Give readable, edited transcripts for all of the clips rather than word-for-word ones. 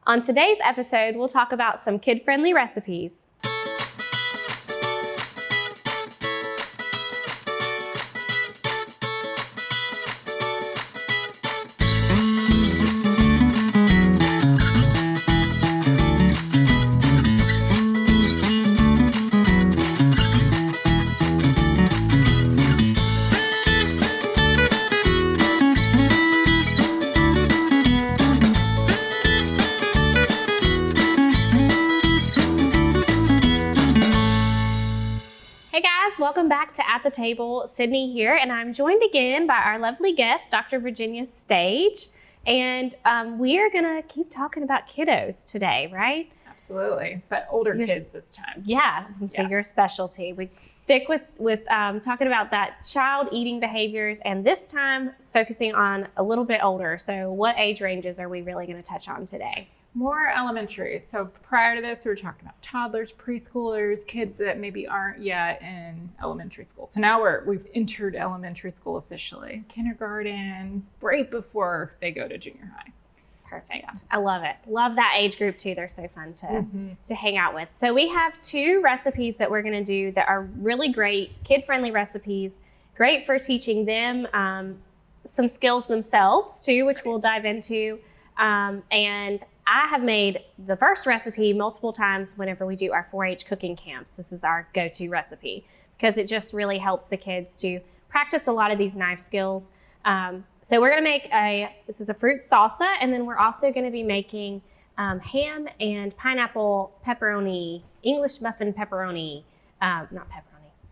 On today's episode, we'll talk about some kid-friendly recipes. Welcome back to At the Table. Sydney here, and I'm joined again by our lovely guest, Dr. Virginia Stage. And we are gonna keep talking about kiddos today, right? Absolutely, but older kids this time. Yeah, so your specialty. We stick with talking about that child eating behaviors, and this time it's focusing on a little bit older. So what age ranges are we really gonna touch on today? More elementary. So prior to this, we were talking about toddlers, preschoolers, kids that maybe aren't yet in elementary school. So now we've entered elementary school officially. Kindergarten, right before they go to junior high. Perfect. Yeah. I love it. Love that age group too. They're so fun to hang out with. So we have two recipes that we're going to do that are really great, kid-friendly recipes, great for teaching them some skills themselves too, which we'll dive into. And I have made the first recipe multiple times whenever we do our 4-H cooking camps. This is our go-to recipe because it just really helps the kids to practice a lot of these knife skills. So we're gonna make this is a fruit salsa, and then we're also gonna be making ham and pineapple pepperoni, English muffin pepperoni, not pepperoni.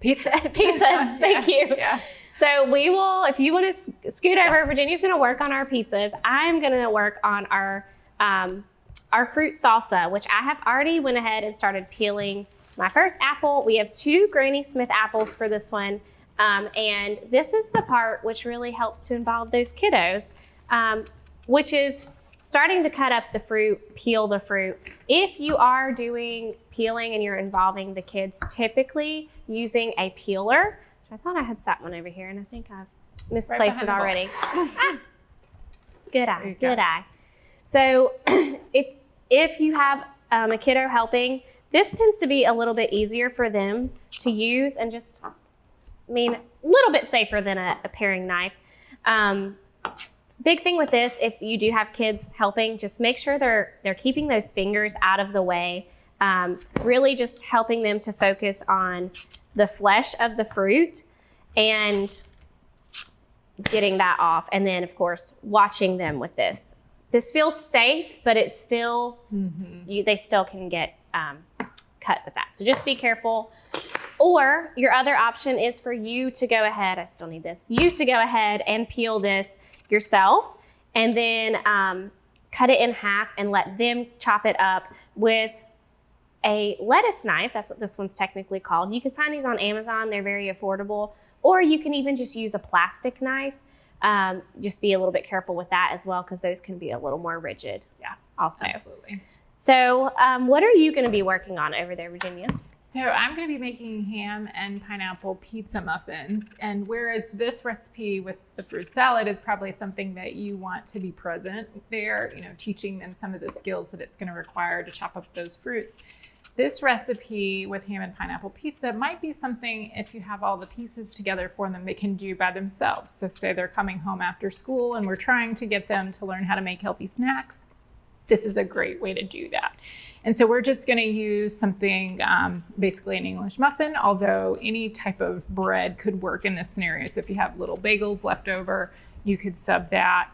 Pizzas, thank you. Yeah. So we will, if you want to scoot over, Virginia's gonna work on our pizzas. I'm gonna work on our fruit salsa, which I have already went ahead and started peeling my first apple. We have 2 Granny Smith apples for this one. And this is the part which really helps to involve those kiddos, which is starting to cut up the fruit, peel the fruit. If you are doing peeling and you're involving the kids, typically using a peeler, which I thought I had sat one over here and I think I've misplaced it already. Good eye, good eye. So if you have a kiddo helping, this tends to be a little bit easier for them to use and just, a little bit safer than a paring knife. Big thing with this, if you do have kids helping, just make sure they're keeping those fingers out of the way. Really just helping them to focus on the flesh of the fruit and getting that off. And then, of course, watching them with this. This feels safe, but it's still, they still can get cut with that. So just be careful. Or your other option is for you to go ahead, I still need this, you to go ahead and peel this yourself and then cut it in half and let them chop it up with a lettuce knife. That's what this one's technically called. You can find these on Amazon. They're very affordable. Or you can even just use a plastic knife. Just be a little bit careful with that as well because those can be a little more rigid. Yeah, also. Absolutely. So what are you going to be working on over there, Virginia? So I'm going to be making ham and pineapple pizza muffins. And whereas this recipe with the fruit salad is probably something that you want to be present there, teaching them some of the skills that it's going to require to chop up those fruits. This recipe with ham and pineapple pizza might be something, if you have all the pieces together for them, they can do by themselves. So say they're coming home after school and we're trying to get them to learn how to make healthy snacks. This is a great way to do that. And so we're just going to use something, basically an English muffin, although any type of bread could work in this scenario. So if you have little bagels left over, you could sub that.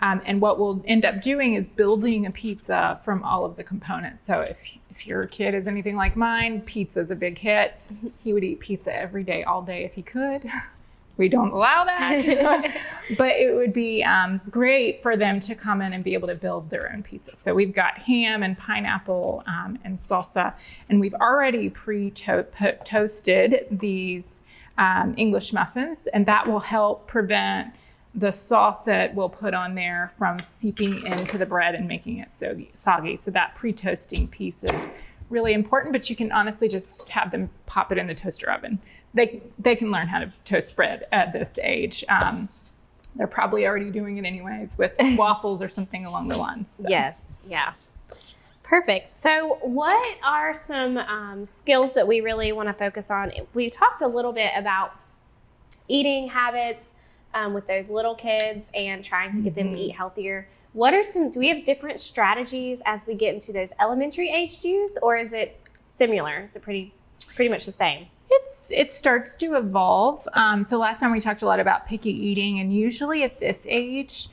And what we'll end up doing is building a pizza from all of the components. So if your kid is anything like mine, pizza's a big hit. He would eat pizza every day, all day if he could. We don't allow that. But it would be great for them to come in and be able to build their own pizza. So we've got ham and pineapple and salsa. And we've already pre-toasted these English muffins. And that will help prevent the sauce that we'll put on there from seeping into the bread and making it soggy. So that pre-toasting piece is really important, but you can honestly just have them pop it in the toaster oven. They can learn how to toast bread at this age. They're probably already doing it anyways with waffles or something along the lines. So. Yes, yeah. Perfect. So what are some skills that we really want to focus on? We talked a little bit about eating habits with those little kids and trying to get them to eat healthier. What are do we have different strategies as we get into those elementary aged youth, or is it similar? Is it pretty much the same? It starts to evolve. So last time we talked a lot about picky eating, and usually at this age,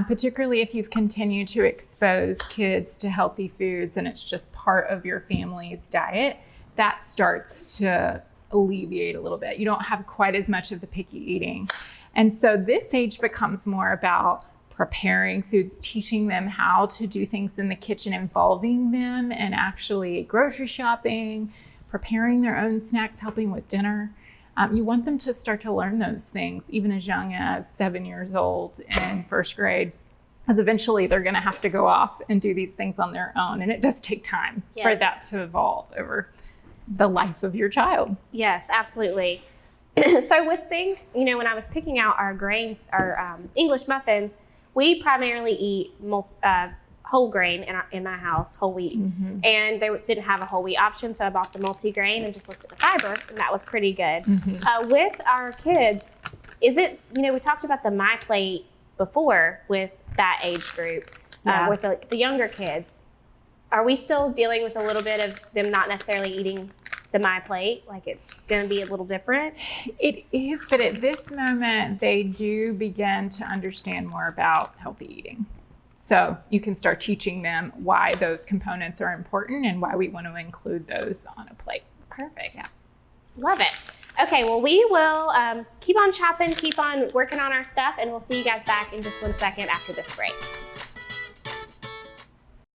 particularly if you've continued to expose kids to healthy foods and it's just part of your family's diet, that starts to alleviate a little bit. You don't have quite as much of the picky eating. And so this age becomes more about preparing foods, teaching them how to do things in the kitchen, involving them and actually grocery shopping, preparing their own snacks, helping with dinner. You want them to start to learn those things even as young as 7 years old in first grade, because eventually they're going to have to go off and do these things on their own. And it does take time for that to evolve over the life of your child. Yes, absolutely. So with things, when I was picking out our grains, our English muffins, we primarily eat whole grain in my house, whole wheat. And they didn't have a whole wheat option, so I bought the multi-grain and just looked at the fiber, and that was pretty good. With our kids, is it, we talked about the My Plate before with that age group, with the younger kids. Are we still dealing with a little bit of them not necessarily eating the My Plate? Like it's going to be a little different? It is, but at this moment, they do begin to understand more about healthy eating. So you can start teaching them why those components are important and why we want to include those on a plate. Perfect. Yeah. Love it. Okay, well, we will keep on chopping, keep on working on our stuff, and we'll see you guys back in just 1 second after this break.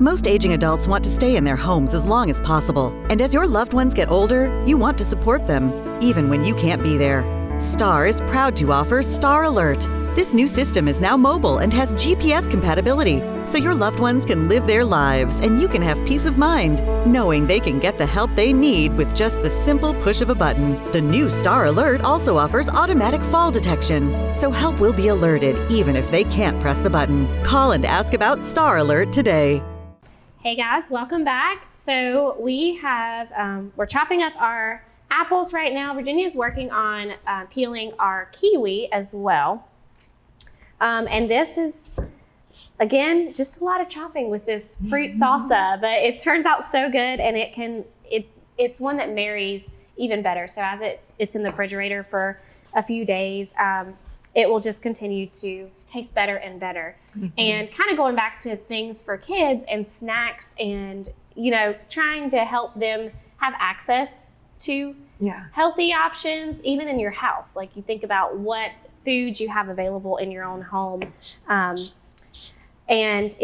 Most aging adults want to stay in their homes as long as possible. And as your loved ones get older, you want to support them, even when you can't be there. Star is proud to offer Star Alert. This new system is now mobile and has GPS compatibility, so your loved ones can live their lives and you can have peace of mind, knowing they can get the help they need with just the simple push of a button. The new Star Alert also offers automatic fall detection, so help will be alerted even if they can't press the button. Call and ask about Star Alert today. Hey guys, welcome back. So we have, we're chopping up our apples right now. Virginia's working on peeling our kiwi as well. And this is, again, just a lot of chopping with this fruit salsa, but it turns out so good, and it's one that marries even better. So as it's in the refrigerator for a few days, it will just continue to taste better and better. And kind of going back to things for kids and snacks and, trying to help them have access to healthy options, even in your house. Like you think about what foods you have available in your own home. And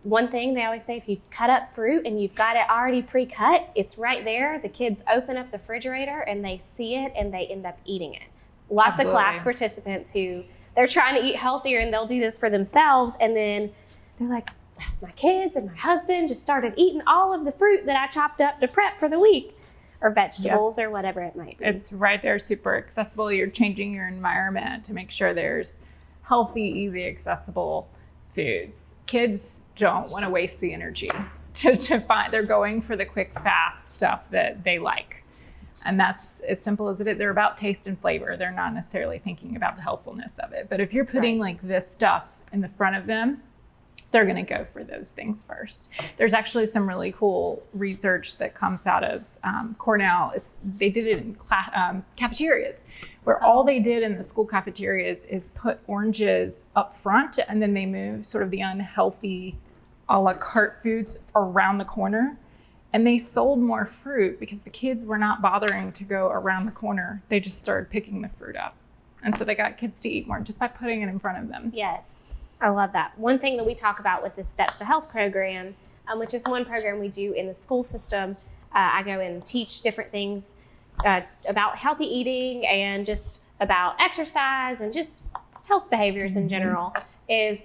one thing they always say, if you cut up fruit and you've got it already pre-cut, it's right there. The kids open up the refrigerator and they see it and they end up eating it. Lots of class participants who they're trying to eat healthier and they'll do this for themselves. And then they're like, my kids and my husband just started eating all of the fruit that I chopped up to prep for the week, or vegetables or whatever it might be. It's right there, super accessible. You're changing your environment to make sure there's healthy, easy, accessible foods. Kids don't want to waste the energy to find, they're going for the quick, fast stuff that they like. And that's as simple as it is. They're about taste and flavor. They're not necessarily thinking about the healthfulness of it. But if you're putting like this stuff in the front of them, they're going to go for those things first. There's actually some really cool research that comes out of Cornell. They did it in cafeterias, where all they did in the school cafeterias is put oranges up front, and then they moved sort of the unhealthy a la carte foods around the corner. And they sold more fruit because the kids were not bothering to go around the corner. They just started picking the fruit up. And so they got kids to eat more just by putting it in front of them. Yes. I love that. One thing that we talk about with the Steps to Health program, which is one program we do in the school system, I go and teach different things about healthy eating and just about exercise and just health behaviors in general, is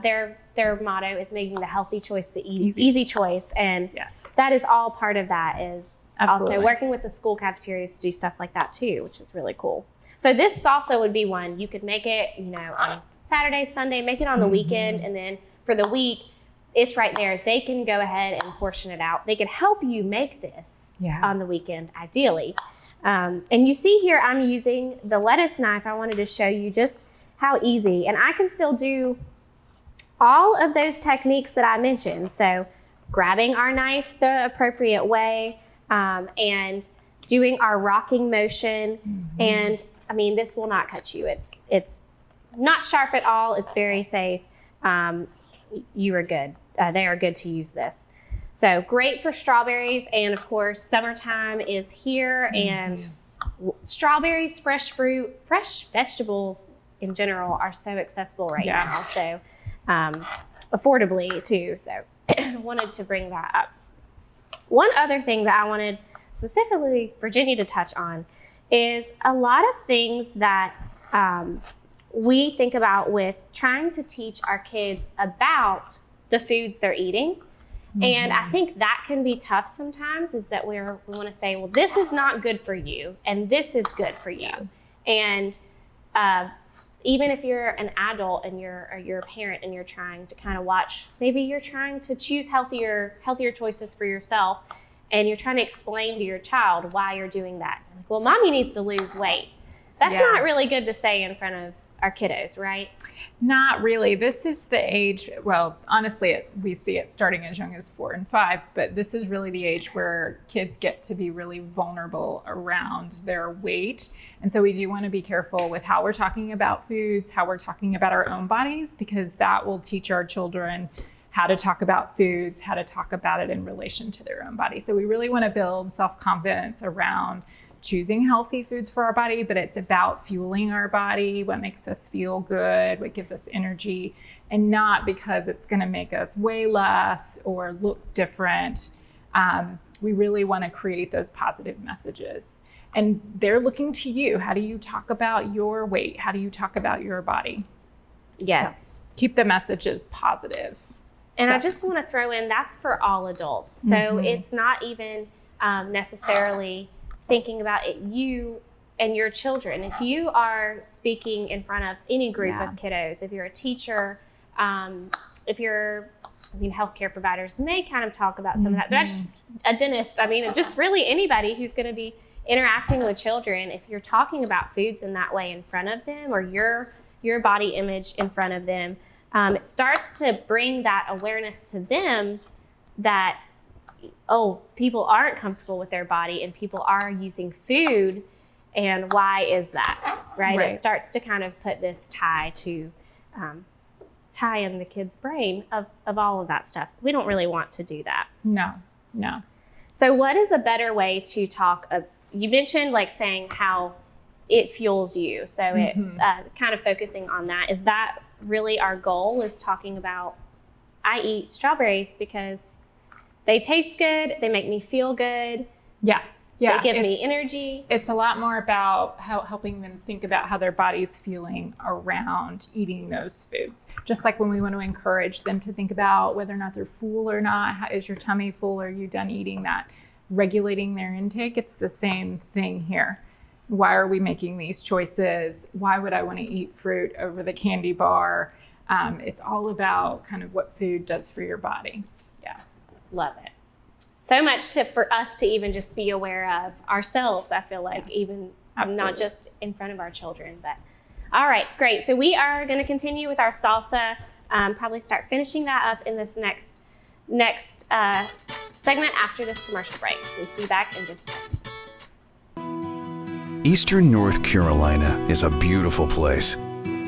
their motto is making the healthy choice the easy choice. And that is all part of that, is also working with the school cafeterias to do stuff like that too, which is really cool. So this salsa would be one. You could make it, on Saturday, Sunday, make it on the weekend, and then for the week, it's right there. They can go ahead and portion it out. They can help you make this on the weekend, ideally. And you see here, I'm using the lettuce knife. I wanted to show you just how easy. And I can still do all of those techniques that I mentioned. So grabbing our knife the appropriate way, and doing our rocking motion. And I mean, this will not cut you. It's not sharp at all. It's very safe. You are good. They are good to use this. So great for strawberries. And of course, summertime is here, and strawberries, fresh fruit, fresh vegetables in general are so accessible right now. So affordably too. So I wanted to bring that up. One other thing that I wanted specifically Virginia to touch on is a lot of things that we think about with trying to teach our kids about the foods they're eating. And I think that can be tough sometimes, is that we want to say, well, this is not good for you, and this is good for you. And even if you're an adult and you're a parent and you're trying to kind of watch, maybe you're trying to choose healthier choices for yourself, and you're trying to explain to your child why you're doing that. Like, well, mommy needs to lose weight. That's not really good to say in front of our kiddos, right? Not really. This is the age, well, honestly, we see it starting as young as 4 and 5, but this is really the age where kids get to be really vulnerable around their weight. And so we do want to be careful with how we're talking about foods, how we're talking about our own bodies, because that will teach our children how to talk about foods, how to talk about it in relation to their own body. So we really want to build self-confidence around choosing healthy foods for our body, but it's about fueling our body, what makes us feel good, what gives us energy, and not because it's going to make us weigh less or look different. We really want to create those positive messages. And they're looking to you. How do you talk about your weight? How do you talk about your body? Yes. So keep the messages positive. And I just want to throw in, that's for all adults. So it's not even necessarily thinking about it, you and your children. If you are speaking in front of any group of kiddos, if you're a teacher, if you're, healthcare providers may kind of talk about some of that, but a dentist, just really anybody who's going to be interacting with children, if you're talking about foods in that way in front of them, or your body image in front of them, it starts to bring that awareness to them that, oh, people aren't comfortable with their body and people are using food, and why is that, right? It starts to kind of put this tie in the kid's brain of all of that stuff. We don't really want to do that. No. So what is a better way to talk? You mentioned like saying how it fuels you. So it kind of focusing on that. Is that really our goal, is talking about, I eat strawberries because they taste good, they make me feel good. Yeah. They give me energy. It's a lot more about helping them think about how their body's feeling around eating those foods. Just like when we want to encourage them to think about whether or not they're full or not. Is your tummy full? Are you done eating that? Regulating their intake. It's the same thing here. Why are we making these choices? Why would I want to eat fruit over the candy bar? It's all about kind of what food does for your body. Yeah. Love it. So much for us to even just be aware of ourselves, I feel like, even not just in front of our children. But all right, great. So we are going to continue with our salsa, probably start finishing that up in this next segment after this commercial break. We'll see you back in just a second. Eastern North Carolina is a beautiful place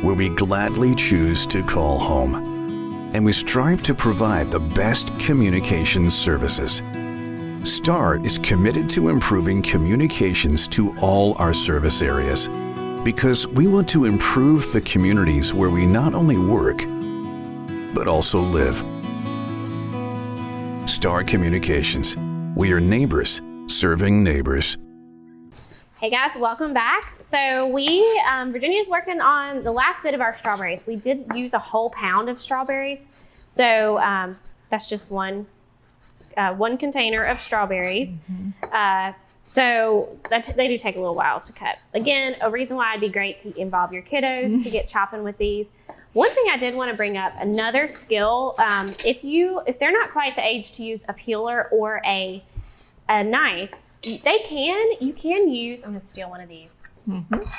where we gladly choose to call home, and we strive to provide the best communications services. STAR is committed to improving communications to all our service areas because we want to improve the communities where we not only work, but also live. STAR Communications. We are neighbors serving neighbors. Hey guys, welcome back. So Virginia's working on the last bit of our strawberries. We did use a whole pound of strawberries. So that's just one container of strawberries. So they do take a little while to cut. Again, a reason why it'd be great to involve your kiddos to get chopping with these. One thing I did want to bring up, another skill, if they're not quite the age to use a peeler or a knife, you can use, I'm going to steal one of these,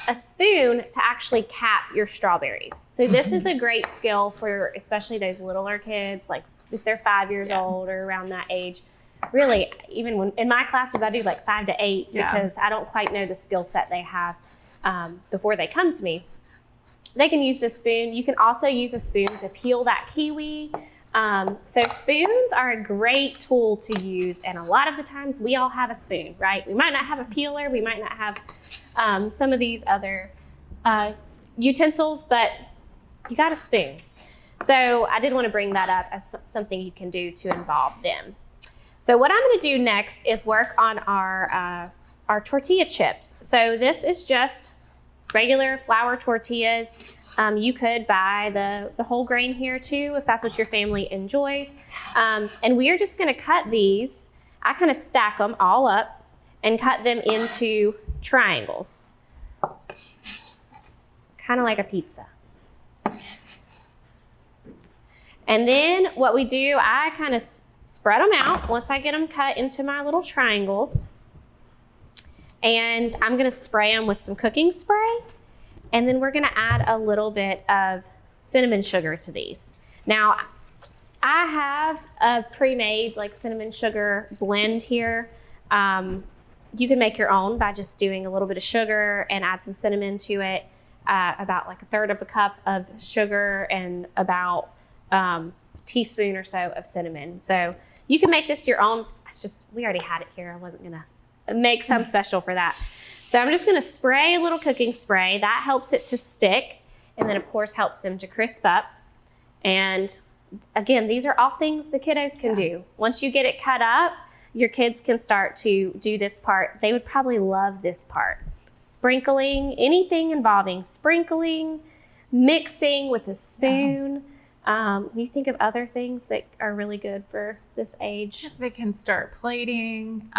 a spoon to actually cap your strawberries. So this is a great skill for especially those littler kids, like if they're 5 years old or around that age. Really, even when in my classes, I do like 5 to 8 because I don't quite know the skill set they have before they come to me. They can use this spoon. You can also use a spoon to peel that kiwi. So spoons are a great tool to use, and a lot of the times we all have a spoon, right? We might not have a peeler, we might not have some of these other utensils, but you got a spoon. So I did want to bring that up as something you can do to involve them. So what I'm going to do next is work on our tortilla chips. So this is just regular flour tortillas. You could buy the whole grain here too, if that's what your family enjoys. And we are just going to cut these. I kind of stack them all up and cut them into triangles, kind of like a pizza. And then what we do, I kind of spread them out once I get them cut into my little triangles. And I'm going to spray them with some cooking spray. And then we're going to add a little bit of cinnamon sugar to these. Now, I have a pre-made like cinnamon sugar blend here. You can make your own by just doing a little bit of sugar and add some cinnamon to it, about like 1/3 of a cup of sugar and about a teaspoon or so of cinnamon. So you can make this your own. It's just, we already had it here. I wasn't going to make some special for that. So I'm just going to spray a little cooking spray. That helps it to stick, and then of course helps them to crisp up. And again, these are all things the kiddos can do. Once you get it cut up, your kids can start to do this part. They would probably love this part. Sprinkling, anything involving sprinkling, mixing with a spoon. You think of other things that are really good for this age. They can start plating.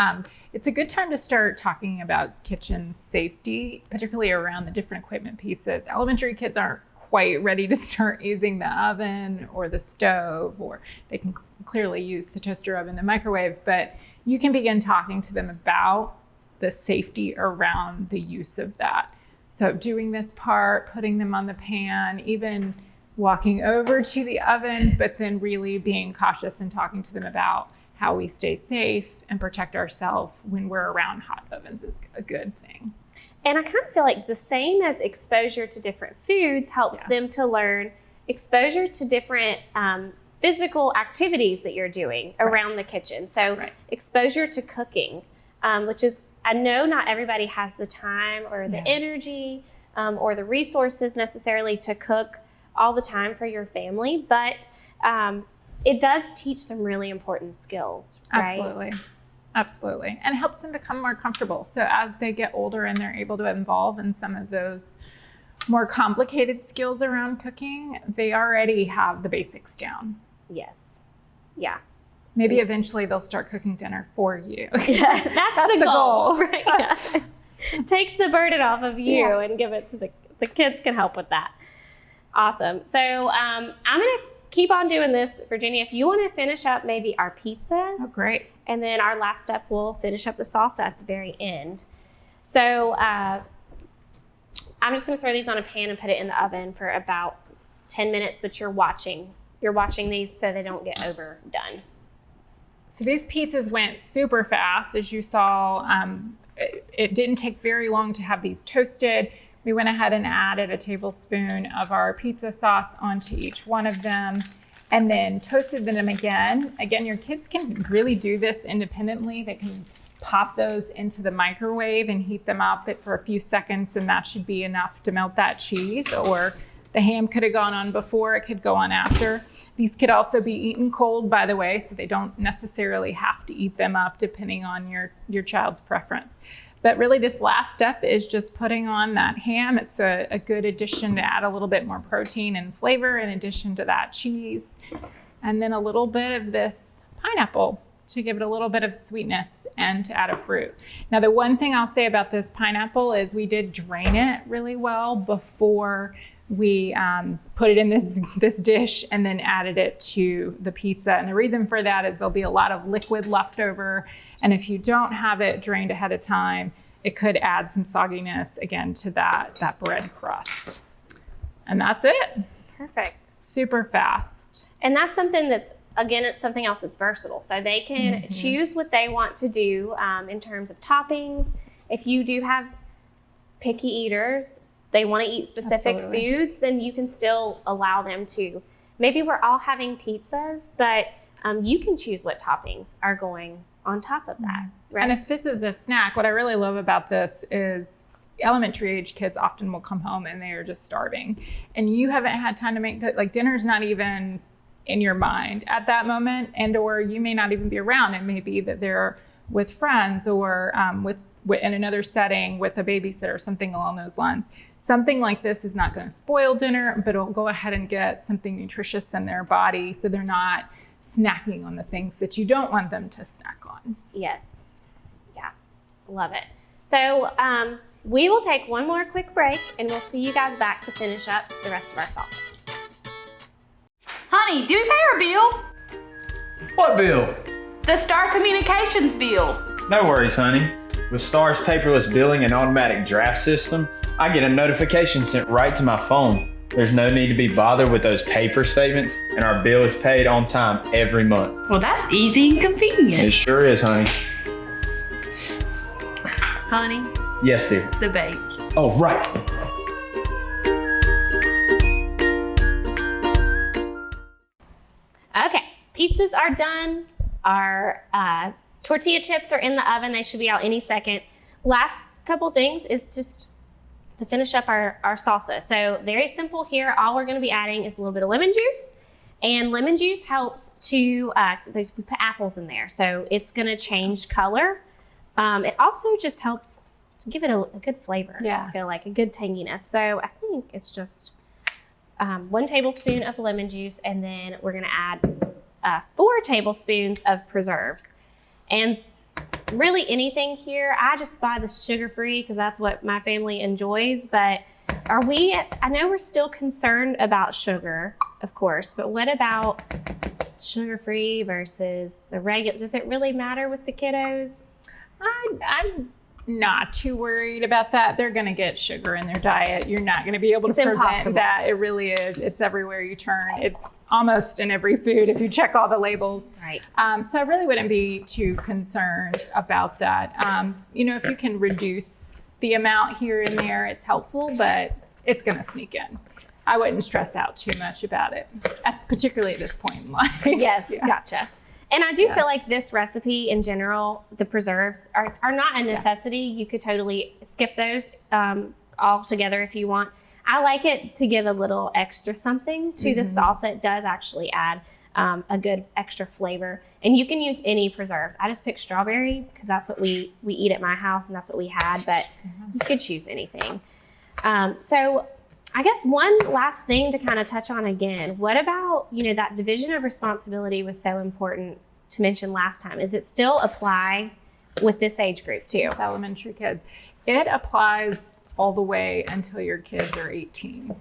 It's a good time to start talking about kitchen safety, particularly around the different equipment pieces. Elementary kids aren't quite ready to start using the oven or the stove, or they can clearly use the toaster oven, the microwave, but you can begin talking to them about the safety around the use of that. So doing this part, putting them on the pan, even walking over to the oven, but then really being cautious and talking to them about how we stay safe and protect ourselves when we're around hot ovens is a good thing. And I kind of feel like the same as exposure to different foods helps them to learn exposure to different physical activities that you're doing around the kitchen. So exposure to cooking, which is, I know not everybody has the time or the energy or the resources necessarily to cook all the time for your family, but it does teach some really important skills, right? Absolutely. And helps them become more comfortable. So as they get older and they're able to involve in some of those more complicated skills around cooking, they already have the basics down. Yes. Yeah. Maybe eventually they'll start cooking dinner for you. Yeah, that's the goal. Right? Yeah. Take the burden off of you and give it to the kids can help with that. Awesome. So I'm going to keep on doing this, Virginia. If you want to finish up maybe our pizzas. Oh, great. And then our last step, we'll finish up the salsa at the very end. So I'm just going to throw these on a pan and put it in the oven for about 10 minutes, but you're watching these so they don't get overdone. So these pizzas went super fast, as you saw. It didn't take very long to have these toasted. We went ahead and added a tablespoon of our pizza sauce onto each one of them, and then toasted them again. Again, your kids can really do this independently. They can pop those into the microwave and heat them up for a few seconds, and that should be enough to melt that cheese. Or the ham could have gone on before, it could go on after. These could also be eaten cold, by the way, so they don't necessarily have to eat them up depending on your child's preference. But really this last step is just putting on that ham. It's a good addition to add a little bit more protein and flavor in addition to that cheese. And then a little bit of this pineapple to give it a little bit of sweetness and to add a fruit. Now the one thing I'll say about this pineapple is we did drain it really well before we put it in this dish and then added it to the pizza. And the reason for that is there'll be a lot of liquid left over. And if you don't have it drained ahead of time, it could add some sogginess again to that bread crust. And that's it. Perfect. Super fast. And that's something that's, again, it's something else that's versatile. So they can choose what they want to do in terms of toppings. If you do have picky eaters, they want to eat specific foods, then you can still allow them to. Maybe we're all having pizzas, but you can choose what toppings are going on top of that. Right? And if this is a snack, what I really love about this is elementary age kids often will come home and they are just starving. And you haven't had time to make, like dinner's not even in your mind at that moment, and or you may not even be around. It may be that they're with friends or with in another setting with a babysitter, something along those lines. Something like this is not going to spoil dinner, but it'll go ahead and get something nutritious in their body so they're not snacking on the things that you don't want them to snack on. Yes. Yeah. Love it. So we will take one more quick break and we'll see you guys back to finish up the rest of our sauce. Honey, do we pay our bill? What bill? The Star Communications bill. No worries, honey. With Star's paperless billing and automatic draft system, I get a notification sent right to my phone. There's no need to be bothered with those paper statements, and our bill is paid on time every month. Well, that's easy and convenient. It sure is, honey. Honey, Yes, dear. the bake. Oh, right. Okay, pizzas are done. Our tortilla chips are in the oven. They should be out any second. Last couple things is just to finish up our salsa. So very simple here. All we're going to be adding is a little bit of lemon juice. And lemon juice helps to, we put apples in there. So it's going to change color. It also just helps to give it a good flavor. Yeah. I feel like a good tanginess. So I think it's just 1 tablespoon of lemon juice, and then we're going to add 4 tablespoons of preserves. And really anything here, I just buy the sugar-free because that's what my family enjoys. But I know we're still concerned about sugar, of course, but what about sugar-free versus the regular? Does it really matter with the kiddos? I'm not too worried about that. They're going to get sugar in their diet. You're not going to be able to It's prevent impossible. that. It really is. It's everywhere you turn. It's almost in every food if you check all the labels. Right. So I really wouldn't be too concerned about that. If you can reduce the amount here and there, it's helpful, but it's going to sneak in. I wouldn't stress out too much about it, particularly at this point in life. Yes, Yeah. gotcha. And I do feel like this recipe in general, the preserves are not a necessity. You could totally skip those altogether if you want. I like it to give a little extra something to the salsa. It does actually add a good extra flavor. And you can use any preserves. I just picked strawberry because that's what we eat at my house and that's what we had, but you could choose anything. So I guess one last thing to kind of touch on again, what about, that division of responsibility was so important to mention last time. Is it still apply with this age group too? Elementary kids. It applies all the way until your kids are 18.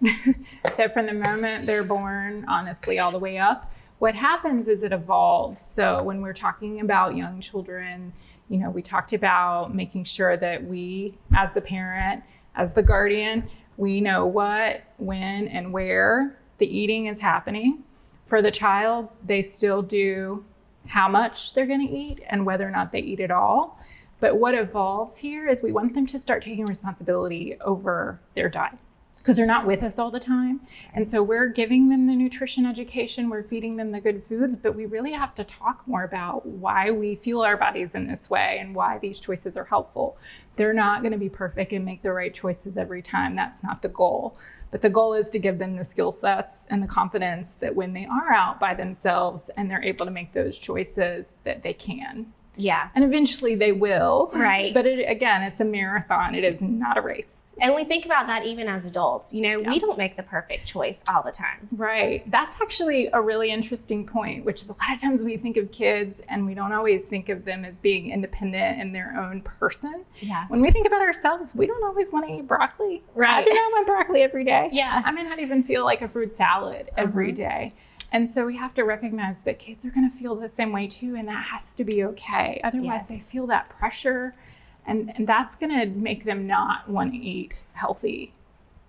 So from the moment they're born, honestly, all the way up, what happens is it evolves. So when we're talking about young children, we talked about making sure that we, as the parent, as the guardian, we know what, when, and where the eating is happening. For the child, they still do how much they're going to eat and whether or not they eat at all. But what evolves here is we want them to start taking responsibility over their diet because they're not with us all the time. And so we're giving them the nutrition education, we're feeding them the good foods, but we really have to talk more about why we fuel our bodies in this way and why these choices are helpful. They're not going to be perfect and make the right choices every time. That's not the goal. But the goal is to give them the skill sets and the confidence that when they are out by themselves and they're able to make those choices, that they can. Yeah. And eventually they will. Right. But again, it's a marathon. It is not a race. And we think about that even as adults. You know, we don't make the perfect choice all the time. Right. That's actually a really interesting point, which is a lot of times we think of kids and we don't always think of them as being independent in their own person. Yeah. When we think about ourselves, we don't always want to eat broccoli. Right. I do not want broccoli every day. Yeah. I may not even feel like a fruit salad every day. And so we have to recognize that kids are going to feel the same way too, and that has to be okay. Otherwise, they feel that pressure, and that's going to make them not want to eat healthy.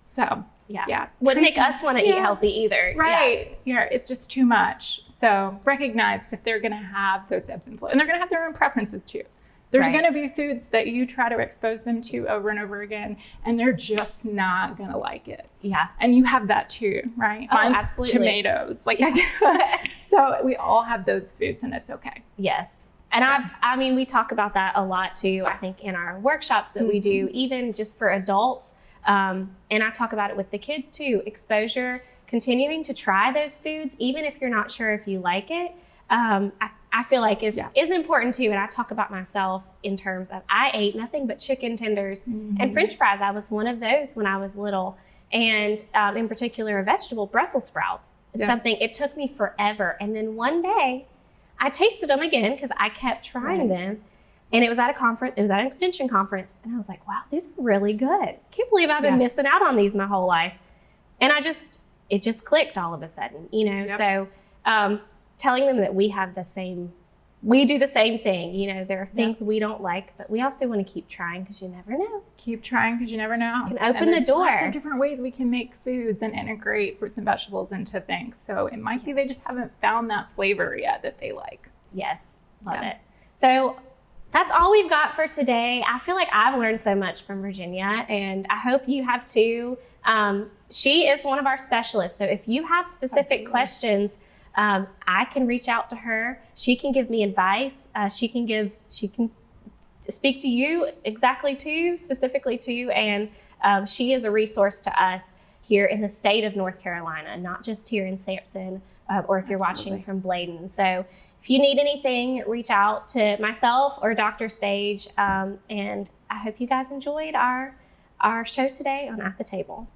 So, yeah. Wouldn't make us want to eat healthy either. Right. Yeah, it's just too much. So recognize that they're going to have those ebbs and flows, and they're going to have their own preferences too. There's going to be foods that you try to expose them to over and over again, and they're just not going to like it. Yeah. And you have that too, right? Oh, Mine's absolutely. tomatoes. Like, so we all have those foods, and it's okay. Yes. And I mean, we talk about that a lot too, I think, in our workshops that we do, even just for adults. And I talk about it with the kids too. Exposure, continuing to try those foods, even if you're not sure if you like it. I feel like is important too. And I talk about myself in terms of I ate nothing but chicken tenders and French fries. I was one of those when I was little. And in particular, a vegetable, Brussels sprouts, is something, it took me forever. And then one day I tasted them again because I kept trying them. And it was at a conference, it was at an extension conference. And I was like, wow, these are really good. Can't believe I've been missing out on these my whole life. And it just clicked all of a sudden, you know? So telling them that we do the same thing. You know, there are things we don't like, but we also want to keep trying because you never know. Keep trying because you never know. You can open the door. Lots of different ways we can make foods and integrate fruits and vegetables into things. So it might be they just haven't found that flavor yet that they like. Yes, love it. So that's all we've got for today. I feel like I've learned so much from Virginia, and I hope you have too. She is one of our specialists. So if you have specific questions, I can reach out to her. She can give me advice. She can speak to you specifically to you. And she is a resource to us here in the state of North Carolina, not just here in Sampson, or if you're watching from Bladen. So if you need anything, reach out to myself or Dr. Stage. And I hope you guys enjoyed our show today on At the Table.